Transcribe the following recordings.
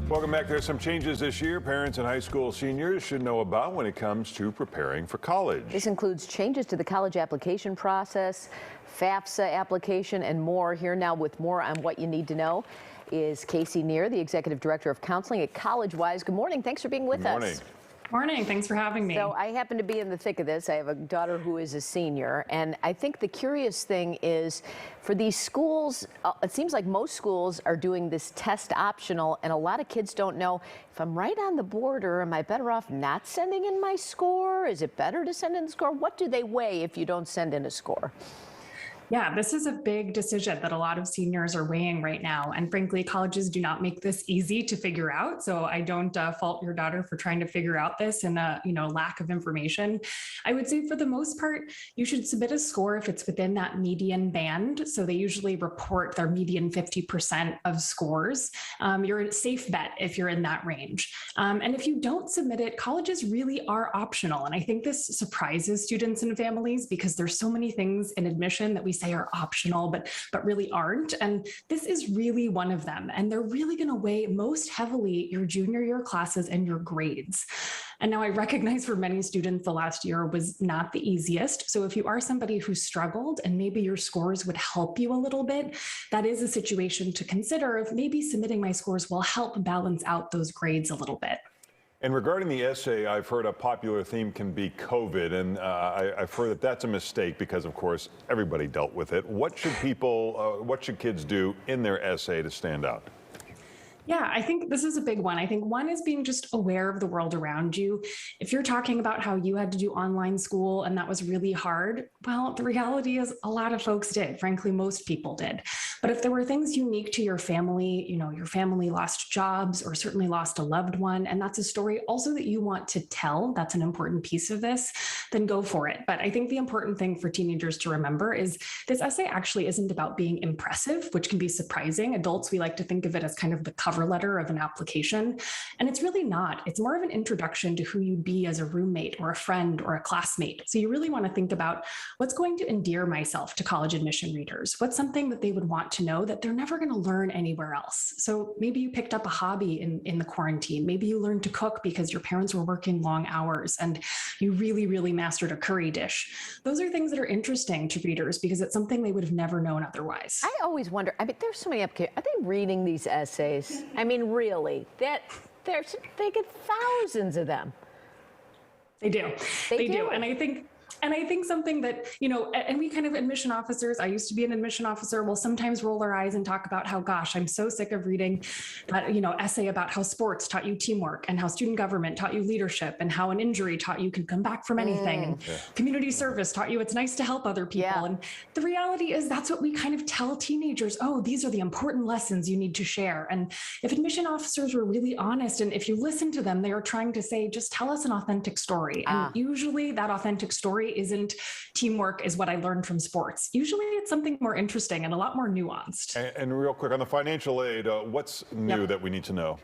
Welcome back. There's some changes this year parents and high school seniors should know about when it comes to preparing for college. This includes changes to the college application process, FAFSA application, and more. Here now with more on what you need to know is Casey Neer, the Executive Director of Counseling at CollegeWise. Good morning. Thanks for being with us. Morning. Thanks for having me. So I happen to be in the thick of this. I have a daughter who is a senior, and I think the curious thing is for these schools, it seems like most schools are doing this test optional, and a lot of kids don't know if I'm right on the border, am I better off not sending in my score? Is it better to send in the score? What do they weigh if you don't send in a score? Yeah, this is a big decision that a lot of seniors are weighing right now. And frankly, colleges do not make this easy to figure out. So I don't fault your daughter for trying to figure out this and lack of information. I would say for the most part, you should submit a score if it's within that median band. So they usually report their median 50% of scores. You're a safe bet if you're in that range. And if you don't submit it, colleges really are optional. And I think this surprises students and families because there's so many things in admission that we say are optional, but really aren't. And this is really one of them. And they're really going to weigh most heavily your junior year classes and your grades. And now I recognize for many students, the last year was not the easiest. So if you are somebody who struggled and maybe your scores would help you a little bit, that is a situation to consider if maybe submitting my scores will help balance out those grades a little bit. And regarding the essay, I've heard a popular theme can be COVID, and I've heard that that's a mistake because, of course, everybody dealt with it. What should kids do in their essay to stand out? Yeah, I think this is a big one. I think one is being just aware of the world around you. If you're talking about how you had to do online school and that was really hard, well, the reality is a lot of folks did. Frankly, most people did. But if there were things unique to your family, your family lost jobs or certainly lost a loved one, and that's a story also that you want to tell, that's an important piece of this, then go for it. But I think the important thing for teenagers to remember is this essay actually isn't about being impressive, which can be surprising. Adults, we like to think of it as kind of the cover letter of an application. And it's really not. It's more of an introduction to who you'd be as a roommate or a friend or a classmate. So you really want to think about what's going to endear myself to college admission readers. What's something that they would want to know that they're never going to learn anywhere else? So maybe you picked up a hobby in the quarantine. Maybe you learned to cook because your parents were working long hours and you really, really mastered a curry dish. Those are things that are interesting to readers because it's something they would have never known otherwise. I always wonder, there's so many applications. Are they reading these essays? Really, they get thousands of them. They do. They do. And I think something that, and we kind of admission officers, I used to be an admission officer, will sometimes roll our eyes and talk about how, gosh, I'm so sick of reading that, essay about how sports taught you teamwork and how student government taught you leadership and how an injury taught you can come back from anything and community service taught you it's nice to help other people. Yeah. And the reality is that's what we kind of tell teenagers. Oh, these are the important lessons you need to share. And if admission officers were really honest and if you listen to them, they are trying to say, just tell us an authentic story. And usually that authentic story isn't teamwork is what I learned from sports. Usually it's something more interesting and a lot more nuanced. And real quick on the financial aid, what's new that we need to know?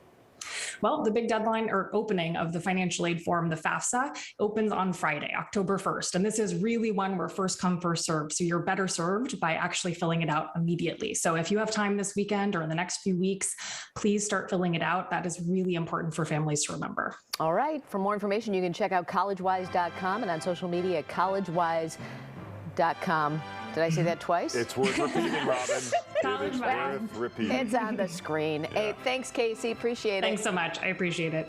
Well, the big deadline or opening of the financial aid form, the FAFSA, opens on Friday, October 1st. And this is really one where first come, first served. So you're better served by actually filling it out immediately. So if you have time this weekend or in the next few weeks, please start filling it out. That is really important for families to remember. All right. For more information, you can check out collegewise.com and on social media at collegewise.com. Did I say that twice? It's worth repeating, Robin. It's worth repeating. It's on the screen. Yeah. Hey, thanks, Casey. Appreciate it. Thanks so much. I appreciate it.